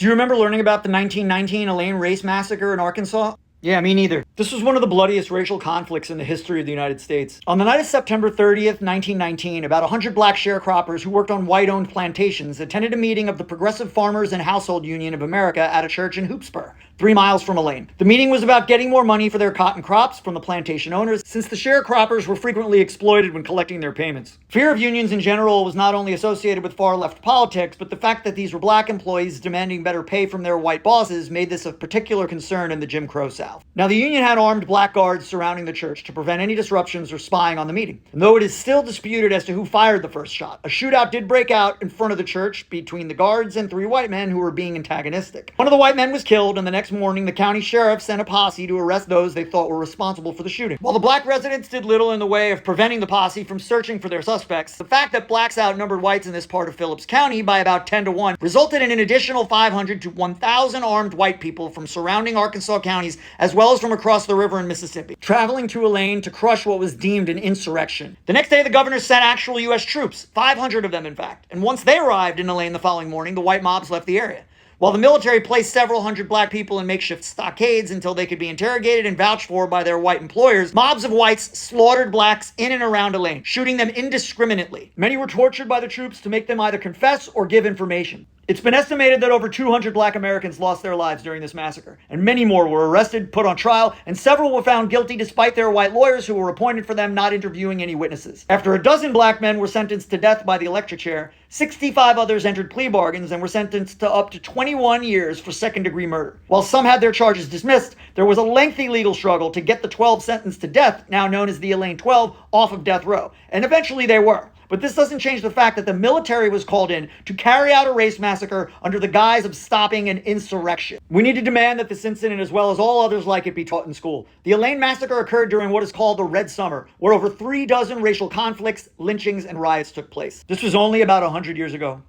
Do you remember learning about the 1919 Elaine race massacre in Arkansas? Yeah, me neither. This was one of the bloodiest racial conflicts in the history of the United States. On the night of September 30th, 1919, about 100 black sharecroppers who worked on white-owned plantations attended a meeting of the Progressive Farmers and Household Union of America at a church in Hoopspur, 3 miles from Elaine. The meeting was about getting more money for their cotton crops from the plantation owners, since the sharecroppers were frequently exploited when collecting their payments. Fear of unions in general was not only associated with far-left politics, but the fact that these were black employees demanding better pay from their white bosses made this of particular concern in the Jim Crow South. Now, the union had armed black guards surrounding the church to prevent any disruptions or spying on the meeting. And though it is still disputed as to who fired the first shot, a shootout did break out in front of the church between the guards and 3 white men who were being antagonistic. One of the white men was killed, and the next morning the county sheriff sent a posse to arrest those they thought were responsible for the shooting. While the black residents did little in the way of preventing the posse from searching for their suspects, the fact that blacks outnumbered whites in this part of Phillips County by about 10 to 1 resulted in an additional 500 to 1,000 armed white people from surrounding Arkansas counties, as well as from across the river in Mississippi, traveling to Elaine to crush what was deemed an insurrection. The next day, the governor sent actual U.S. troops, 500 of them in fact, and once they arrived in Elaine the following morning, the white mobs left the area. While the military placed several hundred black people in makeshift stockades until they could be interrogated and vouched for by their white employers, mobs of whites slaughtered blacks in and around Elaine, shooting them indiscriminately. Many were tortured by the troops to make them either confess or give information. It's been estimated that over 200 black Americans lost their lives during this massacre, and many more were arrested, put on trial, and several were found guilty despite their white lawyers who were appointed for them not interviewing any witnesses. After a dozen black men were sentenced to death by the electric chair, 65 others entered plea bargains and were sentenced to up to 21 years for second-degree murder. While some had their charges dismissed, there was a lengthy legal struggle to get the 12 sentenced to death, now known as the Elaine 12, off of death row, and eventually they were. But this doesn't change the fact that the military was called in to carry out a race massacre under the guise of stopping an insurrection. We need to demand that this incident, as well as all others like it, be taught in school. The Elaine massacre occurred during what is called the Red Summer, where over 3 dozen racial conflicts, lynchings, and riots took place. This was only about 100 years ago.